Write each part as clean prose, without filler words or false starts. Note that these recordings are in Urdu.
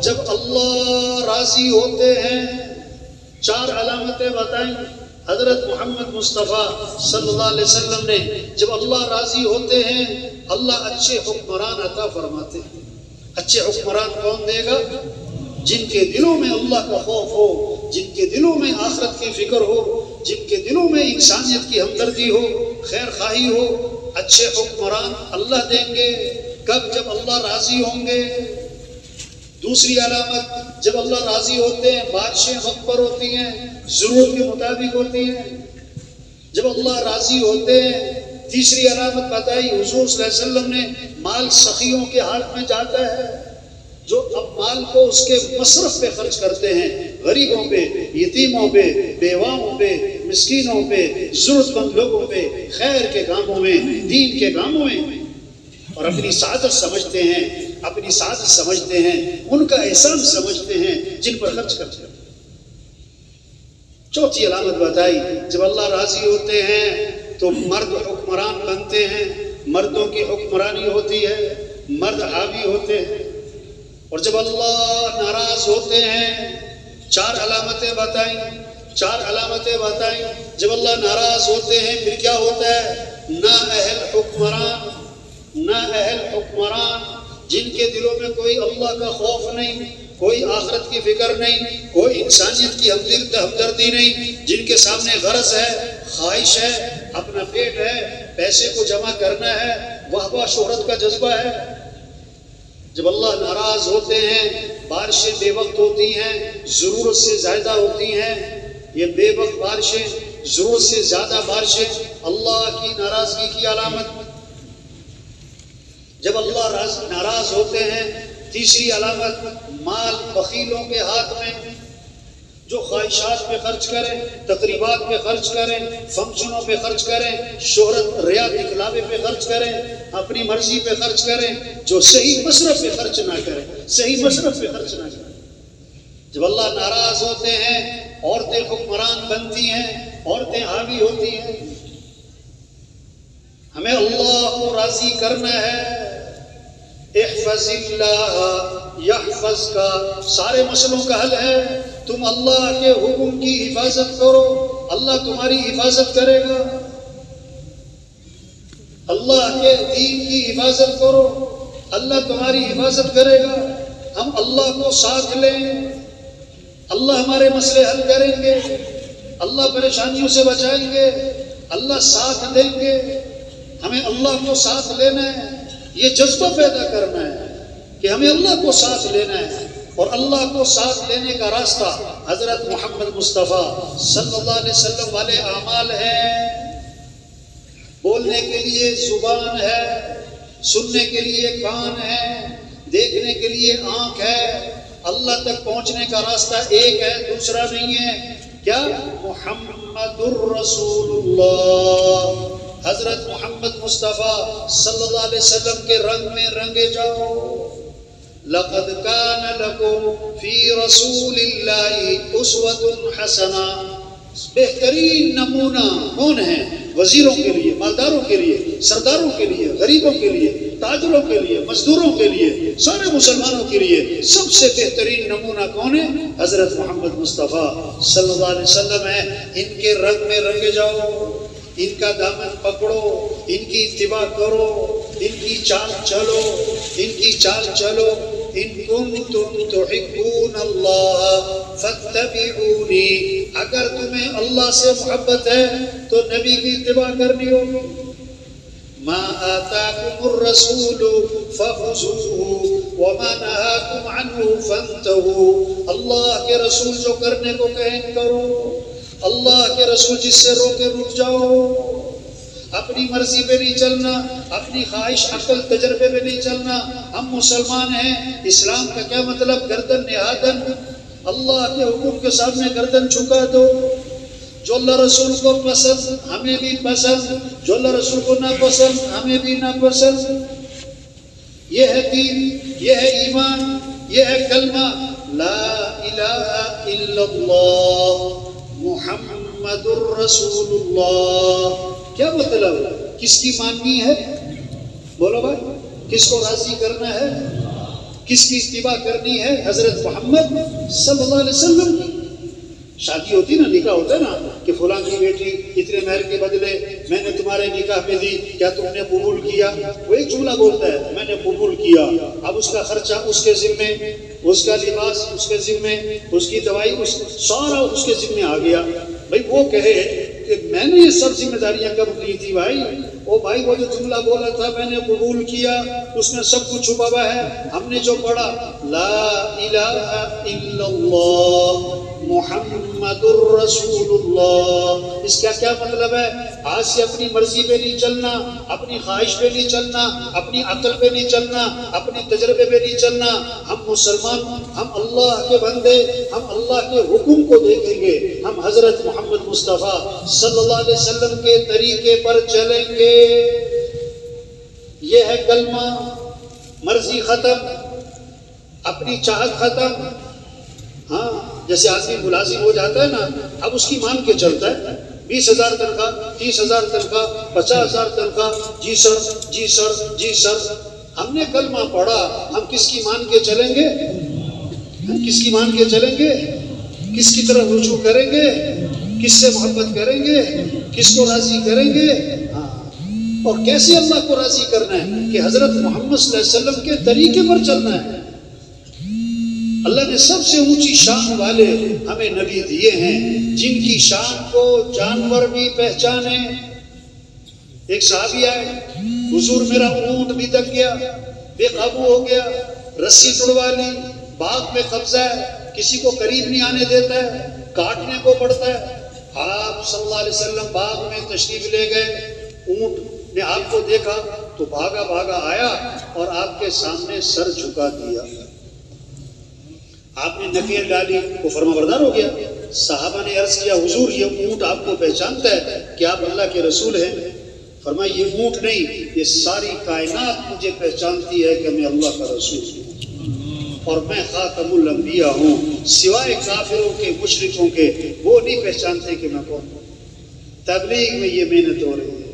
جب اللہ راضی ہوتے ہیں 4 علامتیں بتائیں حضرت محمد مصطفیٰ صلی اللہ علیہ وسلم نے. جب اللہ راضی ہوتے ہیں اللہ اچھے حکمران عطا فرماتے ہیں. اچھے حکمران کون دے گا؟ جن کے دلوں میں اللہ کا خوف ہو، جن کے دلوں میں آخرت کی فکر ہو، جن کے دلوں میں انسانیت کی ہمدردی ہو، خیر خواہی ہو. اچھے حکمران اللہ دیں گے. کب؟ جب اللہ راضی ہوں گے. دوسری علامت، جب اللہ راضی ہوتے ہیں بادشاہیں وقت پر ہوتی ہیں، ضرورت کے مطابق ہوتی ہیں. جب اللہ راضی ہوتے ہیں. تیسری علامت بتائی حضور صلی اللہ علیہ وسلم نے، مال سخیوں کے ہاتھ میں جاتا ہے جو اب مال کو اس کے مصرف پہ خرچ کرتے ہیں، غریبوں پہ، یتیموں پہ، بیواؤں پہ، مسکینوں پہ، ضرورت مند لوگوں پہ، خیر کے کاموں میں، دین کے کاموں میں، اور اپنی سعادت سمجھتے ہیں، اپنی سعادت سمجھتے ہیں، ان کا احسان سمجھتے ہیں جن پر خرچ کرتے ہیں. چوتھی علامت بتائی، جب اللہ راضی ہوتے ہیں تو مرد حکمران بنتے ہیں، مردوں کی حکمرانی ہوتی ہے، مرد حاوی ہوتے ہیں. اور جب اللہ ناراض ہوتے ہیں 4 علامتیں بتائیں، 4 علامتیں بتائیں. جب اللہ ناراض ہوتے ہیں پھر کیا ہوتا ہے؟ نااہل حکمران جن کے دلوں میں کوئی اللہ کا خوف نہیں، کوئی آخرت کی فکر نہیں، کوئی انسانیت کی ہمدردی نہیں، جن کے سامنے غرض ہے، خواہش ہے، اپنا پیٹ ہے، پیسے کو جمع کرنا ہے، واہ شہرت کا جذبہ ہے. جب اللہ ناراض ہوتے ہیں بارشیں بے وقت ہوتی ہیں، ضرورت سے زیادہ ہوتی ہیں. یہ بے وقت بارشیں، ضرورت سے زیادہ بارشیں اللہ کی ناراضگی کی علامت. جب اللہ ناراض ہوتے ہیں تیسری علامت، مال بخیلوں کے ہاتھ میں، جو خواہشات پہ خرچ کریں، تقریبات پہ خرچ کریں، فنکشنوں پہ خرچ کریں، شہرت ریا دکھلاوے پہ خرچ کریں، اپنی مرضی پہ خرچ کریں، جو صحیح مصرف پہ خرچ نہ کریں، صحیح مصرف پہ خرچ نہ کریں. جب اللہ ناراض ہوتے ہیں عورتیں حکمران بنتی ہیں، عورتیں حاوی ہوتی ہیں. ہمیں اللہ کو راضی کرنا ہے. احفظ اللہ یحفظ کا سارے مسئلوں کا حل ہے. تم اللہ کے حکم کی حفاظت کرو، اللہ تمہاری حفاظت کرے گا. اللہ کے دین کی حفاظت کرو، اللہ تمہاری حفاظت کرے گا. ہم اللہ کو ساتھ لیں، اللہ ہمارے مسئلے حل کریں گے، اللہ پریشانیوں سے بچائیں گے، اللہ ساتھ دیں گے. ہمیں اللہ کو ساتھ لینا ہے، یہ جذبہ پیدا کرنا ہے کہ ہمیں اللہ کو ساتھ لینا ہے. اور اللہ کو ساتھ لینے کا راستہ حضرت محمد مصطفیٰ صلی اللہ علیہ وسلم والے اعمال ہیں. بولنے کے لیے زبان ہے، سننے کے لیے کان ہے، دیکھنے کے لیے آنکھ ہے. اللہ تک پہنچنے کا راستہ ایک ہے، دوسرا نہیں ہے. کیا؟ محمد الرسول اللہ. حضرت محمد مصطفیٰ صلی اللہ علیہ وسلم کے رنگ میں رنگے جاؤ. لقد كان لكم في رسول الله اسوة حسنہ. بہترین نمونہ کون ہے؟ وزیروں کے لیے، مالداروں کے لیے، سرداروں کے لیے، غریبوں کے لیے، تاجروں کے لیے، مزدوروں کے لیے، سارے مسلمانوں کے لیے سب سے بہترین نمونہ کون ہے؟ حضرت محمد مصطفیٰ صلی اللہ علیہ وسلم ہے. ان کے رنگ میں رنگے جاؤ، ان کا دامن پکڑو، ان کی اتباع کرو، ان کی چال چلو، ان کی چال چلو. ان کنتم تحبون اللہ فاتبعونی. اگر تمہیں اللہ سے محبت ہے تو نبی کی اتباع کرنی ہوگی. ما آتاکم الرسول فخذوه وما نهاکم عنه فانتهوا. اللہ کے رسول جو کرنے کو کہیں کرو، اللہ کے رسول جس سے روکے رک جاؤ. اپنی مرضی پہ نہیں چلنا، اپنی خواہش عقل تجربے پہ نہیں چلنا. ہم مسلمان ہیں، اسلام کا کیا مطلب؟ گردن نہادن، اللہ کے حکم کے سامنے گردن جھکا دو. جو اللہ رسول کو پسند ہمیں بھی پسند، جو اللہ رسول کو ناپسند ہمیں بھی ناپسند. یہ ہے دین، یہ ہے ایمان، یہ ہے کلمہ لا الہ الا اللہ محمد الرسول اللہ. کیا مطلب؟ کس کی ماننی ہے؟ بولو بھائی، کس کو راضی کرنا ہے؟ کس کی اتباع کرنی ہے؟ حضرت محمد صلی اللہ علیہ وسلم کی۔ شادی ہوتی نا، نکاح ہوتا ہے نا کہ فلاں کی بیٹی اتنے مہر کے بدلے میں نے تمہارے نکاح میں دی، کیا تم نے قبول کیا؟ وہ ایک جملہ بولتا ہے میں نے قبول کیا، اب اس کا خرچہ اس کے ذمے، اس کا لباس اس کے ذمے، اس کی دوائی سارا اس کے ذمے آ گیا۔ بھائی وہ کہے کہ میں نے یہ سب ذمہ داریاں کب کی تھی بھائی؟ او بھائی وہ جو جملہ بولا تھا میں نے قبول کیا، اس میں سب کچھ چھپا ہوا ہے۔ ہم نے جو پڑھا لا الہ الا اللہ محمد الرسول اللہ، اس کا کیا مطلب ہے؟ آج سے اپنی مرضی پہ نہیں چلنا، اپنی خواہش پہ نہیں چلنا، اپنی عقل پہ نہیں چلنا، اپنے تجربے پہ نہیں چلنا۔ ہم مسلمان، ہم اللہ کے بندے، ہم اللہ کے حکم کو دیکھیں گے، ہم حضرت محمد مصطفیٰ صلی اللہ علیہ وسلم کے طریقے پر چلیں گے۔ یہ ہے کلمہ، مرضی ختم، اپنی چاہت ختم۔ ہاں جیسے آدمی ملازم ہو جاتا ہے نا، اب اس کی مان کے چلتا ہے، 20,000 تنخواہ، 30,000 تنخواہ، 50,000 تنخواہ، جی سر جی سر جی سر۔ ہم نے کلمہ پڑھا، ہم کس کی مان کے چلیں گے؟ ہم کس کی مان کے چلیں گے؟ کس کی طرف رجوع کریں گے؟ کس سے محبت کریں گے؟ کس کو راضی کریں گے؟ ہاں، اور کیسے اللہ کو راضی کرنا ہے؟ کہ حضرت محمد صلی اللہ علیہ وسلم کے طریقے پر چلنا ہے۔ اللہ نے سب سے اونچی شان والے ہمیں نبی دیے ہیں، جن کی شان کو جانور بھی پہچانے۔ ایک صحابی آئے، حضور میرا اونٹ بھی دک گیا، بے قابو ہو گیا، رسی توڑوا لی، باغ میں قبضہ ہے، کسی کو قریب نہیں آنے دیتا ہے، کاٹنے کو پڑتا ہے۔ آپ صلی اللہ علیہ وسلم باغ میں تشریف لے گئے، اونٹ نے آپ کو دیکھا تو بھاگا بھاگا آیا اور آپ کے سامنے سر جھکا دیا۔ آپ نے نکیر ڈالی، وہ فرما بردار ہو گیا۔ صحابہ نے عرض کیا حضور یہ اونٹ آپ کو پہچانتا ہے کہ آپ اللہ کے رسول ہیں؟ فرمایا یہ اونٹ نہیں، یہ ساری کائنات مجھے پہچانتی ہے کہ میں اللہ کا رسول ہوں اور میں خاتم الانبیاء ہوں، سوائے کافروں کے مشرکوں کے وہ نہیں پہچانتے کہ میں کون ہوں۔ تبلیغ میں یہ محنت ہو رہی ہے،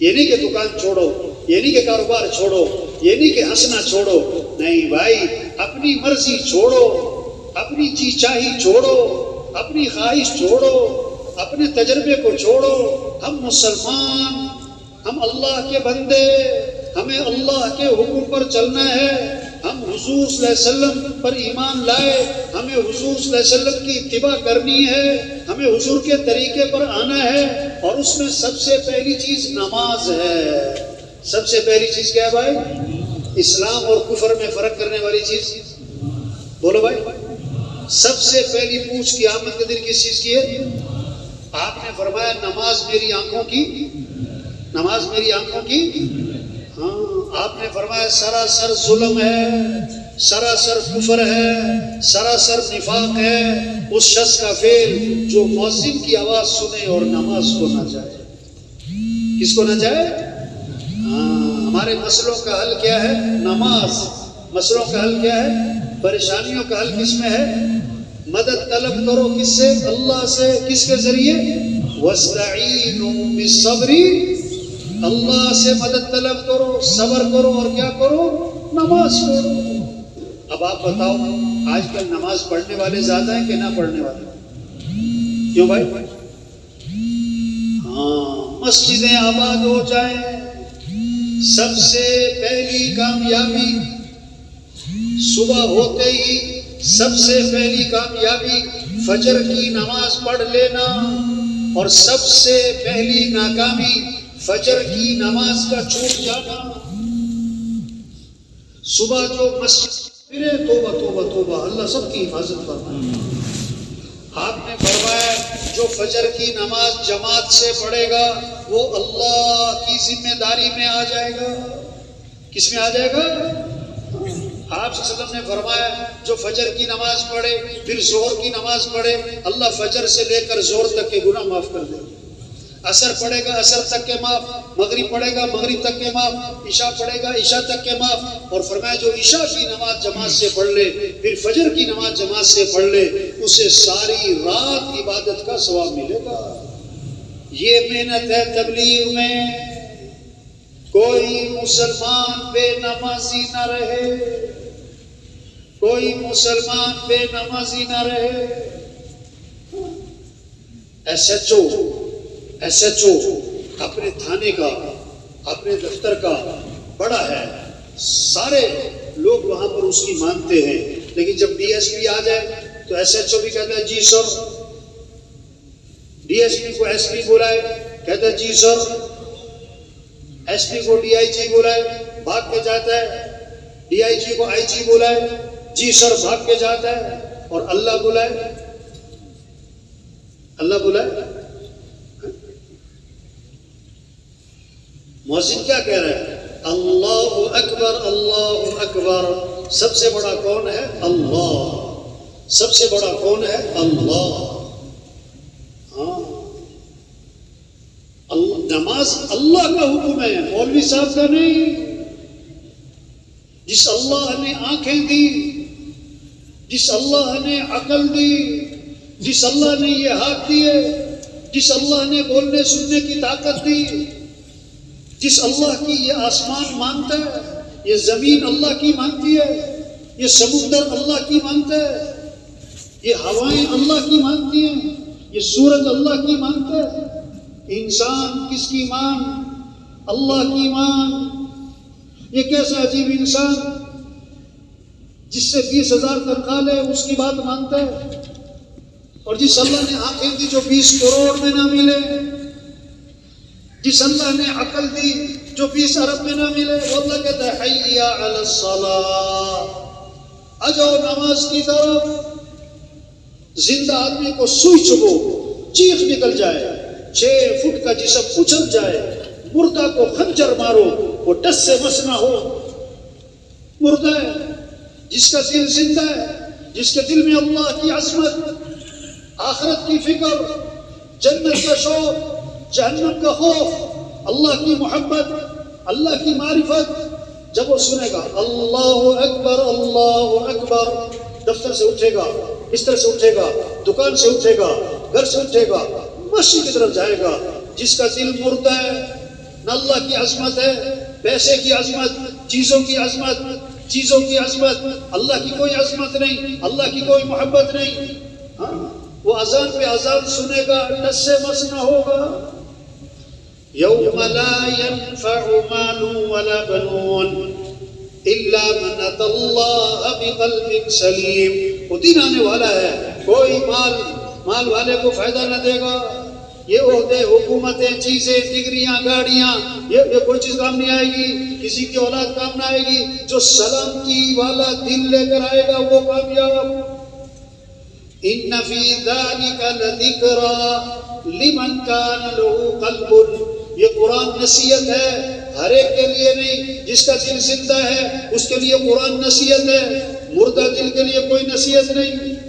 یہ نہیں کہ دکان چھوڑو، یہ نہیں کہ کاروبار چھوڑو، یہ نہیں کہ ہنسنا چھوڑو، نہیں بھائی، اپنی مرضی چھوڑو، اپنی جی چاہی چھوڑو، اپنی خواہش چھوڑو، اپنے تجربے کو چھوڑو۔ ہم مسلمان، ہم اللہ کے بندے، ہمیں اللہ کے حکم پر چلنا ہے۔ ہم حضور صلی اللہ علیہ وسلم پر ایمان لائے، ہمیں حضور صلی اللہ علیہ وسلم کی اتباع کرنی ہے، ہمیں حضور کے طریقے پر آنا ہے، اور اس میں سب سے پہلی چیز نماز ہے۔ سب سے پہلی چیز کیا ہے بھائی؟ اسلام اور کفر میں فرق کرنے والی چیز بولو بھائی۔ سب سے پہلی پوچھ قیامت کے دن کس چیز کی ہے؟ آپ نے فرمایا نماز میری آنکھوں کی، نماز میری آنکھوں کی۔ ہاں، آپ نے فرمایا سراسر ظلم ہے، سراسر کفر ہے، سراسر نفاق ہے اس شخص کا فعل جو مؤذن کی آواز سنے اور نماز کو نہ جائے۔ کس کو نہ جائے؟ ہمارے مسئلوں کا حل کیا ہے؟ نماز۔ مسئلوں کا حل کیا ہے؟ پریشانیوں کا حل کس میں ہے؟ مدد طلب کرو کس سے؟ اللہ سے۔ کس کے ذریعے؟ وَاسْتَعِينُوا بِالصَّبْرِ، اللہ سے مدد طلب کرو، صبر کرو، اور کیا کرو؟ نماز پڑھو۔ اب آپ بتاؤ آج کل نماز پڑھنے والے زیادہ ہیں کہ نہ پڑھنے والے؟ کیوں بھائی؟ ہاں، مسجدیں آباد ہو جائیں۔ سب سے پہلی کامیابی صبح ہوتے ہی، سب سے پہلی کامیابی فجر کی نماز پڑھ لینا، اور سب سے پہلی ناکامی فجر کی نماز کا چھوٹ جانا۔ صبح جو مسجد پھرے، توبہ توبہ توبہ، اللہ سب کی حفاظت کرنا۔ آپ نے فرمایا جو فجر کی نماز جماعت سے پڑھے گا وہ اللہ کی ذمہ داری میں آ جائے گا۔ کس میں آ جائے گا؟ آپ صلی اللہ علیہ وسلم نے فرمایا جو فجر کی نماز پڑھے پھر ظہر کی نماز پڑھے، اللہ فجر سے لے کر ظہر تک کے گناہ معاف کر دے گا۔ عصر پڑھے گا عصر تک کے معاف، مغرب پڑھے گا مغرب تک کے معاف، عشاء پڑھے گا عشاء تک کے معاف۔ اور فرمایا جو عشاء کی نماز جماعت سے پڑھ لے پھر فجر کی نماز جماعت سے پڑھ لے، اسے ساری رات عبادت کا ثواب ملے گا۔ یہ محنت ہے تبلیغ میں۔ کوئی مسلمان بے نمازی نہ رہے، کوئی مسلمان بے نمازی نہ رہے۔ ایس ایچ او اپنے تھانے کا، اپنے دفتر کا بڑا ہے، سارے لوگ وہاں پر اس کی مانتے ہیں، لیکن جب ڈی ایس پی آ جائے تو ایس ایچ او بھی کہتا ہے جی سر، ڈی ایس پی کو ایس پی بلائے کہتا ہے جی سر، ایس پی کو ڈی آئی جی بلائے بھاگ کے جاتا ہے، ڈی آئی جی کو آئی جی بلائے جی سر بھاگ کے جاتا ہے، اور اللہ بلائے مؤذن کیا کہہ رہا ہے؟ اللہ اکبر اللہ اکبر۔ سب سے بڑا کون ہے؟ اللہ۔ سب سے بڑا کون ہے؟ اللہ۔ ہاں، نماز اللہ کا حکم ہے، مولوی صاحب کا نہیں۔ جس اللہ نے آنکھیں دی، جس اللہ نے عقل دی، جس اللہ نے یہ ہاتھ دیے، جس اللہ نے بولنے سننے کی طاقت دی، جس اللہ کی یہ آسمان مانتا ہے، یہ زمین اللہ کی مانتی ہے، یہ سمندر اللہ کی مانتا ہے، یہ ہوائیں اللہ کی مانتی ہیں، یہ سورج اللہ کی مانتا ہے۔ انسان کس کی مان؟ اللہ کی مان۔ یہ کیسا عجیب انسان جس سے 20,000 تنخواہ لے اس کی بات مانتا ہے، اور جس اللہ نے آنکھیں دی جو 20 کروڑ میں نہ ملے، جس اللہ نے عقل دی جو 20 ارب میں نہ ملے، وہ اللہ کہتا ہے حی علی الصلاۃ، آ جاؤ نماز کی طرف۔ زندہ آدمی کو سوئی چبھو، چیخ نکل جائے، 6 فٹ کا جسم اچھل جائے، مردہ کو خنجر مارو وہ ٹس سے مس نہ ہو۔ مردہ ہے، جس کا دل زندہ ہے، جس کے دل میں اللہ کی عظمت، آخرت کی فکر، جنت کا شوق، جہنم کا خوف، اللہ کی محبت، اللہ کی معرفت، جب وہ سنے گا اللہ اکبر اللہ اکبر، دفتر سے اٹھے گا، بستر سے اٹھے گا، دکان سے اٹھے گا، گھر سے اٹھے گا، مسجد کی طرف جائے گا۔ جس کا دل مردہ ہے، نہ اللہ کی عظمت ہے، پیسے کی عظمت، چیزوں کی عظمت، چیزوں کی عظمت، اللہ کی کوئی عظمت نہیں، اللہ کی کوئی محبت نہیں، ہاں وہ اذان پہ اذان سنے گا، ٹس سے مس نہ ہوگا۔ یوم لا ينفع مال ولا بنون الا من اتى الله بقلب سلیم۔ وہ دن آنے والا ہے، کوئی مال والے کو فائدہ نہ دے گا، یہ عہدے، حکومتیں، چیزیں، ڈگریاں، گاڑیاں، یہ کوئی چیز کام نہیں آئے گی، کسی کی اولاد کام نہ آئے گی۔ جو سلامتی والا دل لے کر آئے گا وہ کامیاب۔ ان فی ذلک لذکری لمن کان له قلب، یہ قرآن نصیحت ہے ہر ایک کے لیے نہیں، جس کا دل زندہ ہے اس کے لیے قرآن نصیحت ہے، مردہ دل کے لیے کوئی نصیحت نہیں۔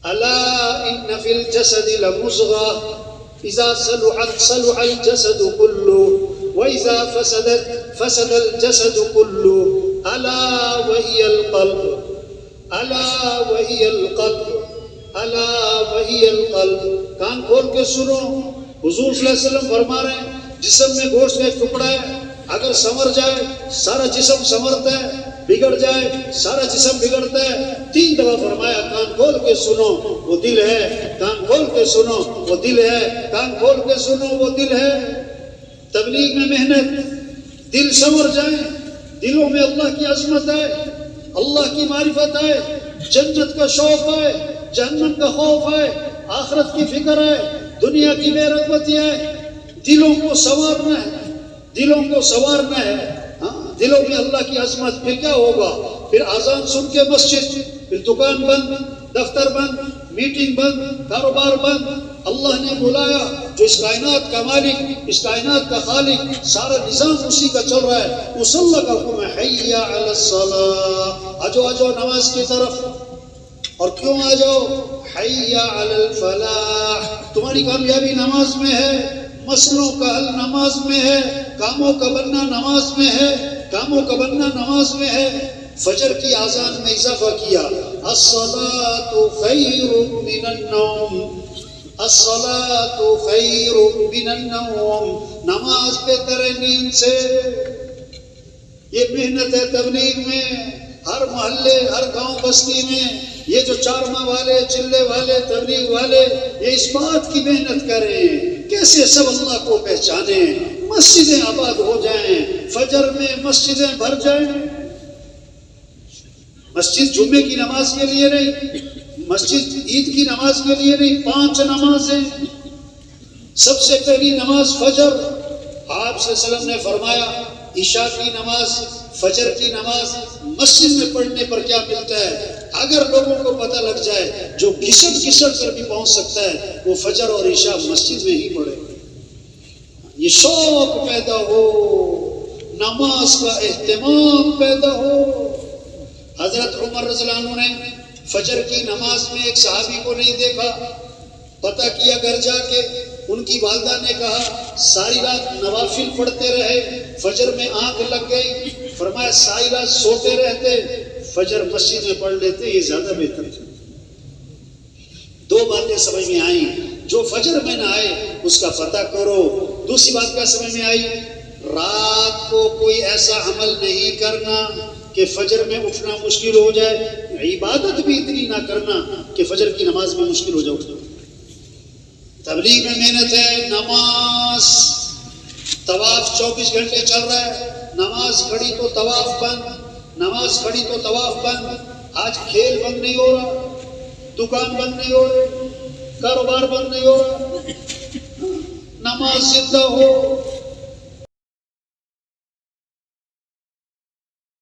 الا ان فی الجسد لمضغة اذا صلحت صلح الجسد كله واذا فسدت فسد الجسد كله الا وهي القلب الا وهي القلب الا وهي القلب۔ کان کھول کے سنو، حضور صلی اللہ علیہ وسلم فرما رہے ہیں جسم میں گوشت کا ایک ٹکڑا ہے، اگر سنور جائے سارا جسم سنورتا ہے، بگڑ جائے سارا جسم بگڑتا ہے۔ 3 دفعہ فرمایا کان کھول کے سنو وہ دل ہے، کان کھول کے سنو وہ دل ہے، کان کھول کے سنو وہ دل ہے۔ تبلیغ میں محنت، دل سنور جائیں، دلوں میں اللہ کی عظمت ہے، اللہ کی معرفت ہے، جنت کا شوق ہے، جہنم کا خوف ہے، آخرت کی فکر ہے، دنیا کی بے رغبتی ہے۔ دلوں کو سنوارنا ہے، دلوں کو سنوارنا ہے، دلوں میں اللہ کی عظمت۔ پھر کیا ہوگا؟ پھر اذان سن کے مسجد، پھر دکان بند، دفتر بند، میٹنگ بند، کاروبار بند۔ اللہ نے بلایا جو اس کائنات کا مالک، اس کائنات کا خالق، سارا نظام اسی کا چل رہا ہے، اس اللہ کا حکم ہے حی علی الصلاۃ، آ جاؤ نماز کی طرف۔ اور کیوں آ جاؤ؟ حی علی الفلاح، تمہاری کامیابی نماز میں ہے، مسئلوں کا حل نماز میں ہے، کاموں کا بننا نماز میں ہے، کاموں کا بننا نماز میں ہے۔ فجر کی اذان میں اضافہ کیا، الصلاۃ خیر من النوم، الصلاۃ خیر من النوم، نماز بہتر ہے نیند سے۔ یہ محنت ہے تبلیغ میں، ہر محلے ہر گاؤں بستی میں یہ جو چارماں والے چلے والے تبلیغ والے یہ اس بات کی محنت کریں کیسے سب اللہ کو پہچانیں، مسجدیں آباد ہو جائیں، فجر میں مسجدیں بھر جائیں۔ مسجد جمعے کی نماز کے لیے نہیں، مسجد عید کی نماز کے لیے نہیں، 5 نمازیں۔ سب سے پہلی نماز فجر، آپ صلی اللہ علیہ وسلم نے فرمایا عشاء کی نماز فجر کی نماز مسجد میں پڑھنے پر کیا ملتا ہے؟ اگر لوگوں کو پتہ لگ جائے جو گھسٹ کر بھی پہنچ سکتا ہے وہ فجر اور عشاء مسجد میں ہی پڑھے، یہ شوق پیدا ہو، نماز کا اہتمام پیدا ہو۔ حضرت عمر رضی اللہ عنہ نے فجر کی نماز میں ایک صحابی کو نہیں دیکھا، پتہ کیا گھر جا کے، ان کی والدہ نے کہا ساری رات نوافل پڑھتے رہے، فجر میں آنکھ لگ گئی، فرمایا ساری رات سوتے رہتے، فجر مسجد میں پڑھ لیتے، یہ زیادہ بہتر ہے۔ 2 باتیں سمجھ میں آئیں، جو فجر میں نہ آئے اس کا پتہ کرو۔ دوسری بات کیا سمجھ میں آئی؟ رات کو کوئی ایسا عمل نہیں کرنا کہ فجر میں اٹھنا مشکل ہو جائے، عبادت بھی اتنی نہ کرنا کہ فجر کی نماز میں مشکل ہو جائے اٹھنا۔ تبلیغ میں محنت ہے، نماز طواف 24 گھنٹے چل رہا ہے، نماز کھڑی تو طواف بند، نماز کھڑی تو طواف بند۔ آج کھیل بند نہیں ہو رہا، دکان بند نہیں ہو رہی، کاروبار بند نہیں ہو رہا، نماز زندہ ہو،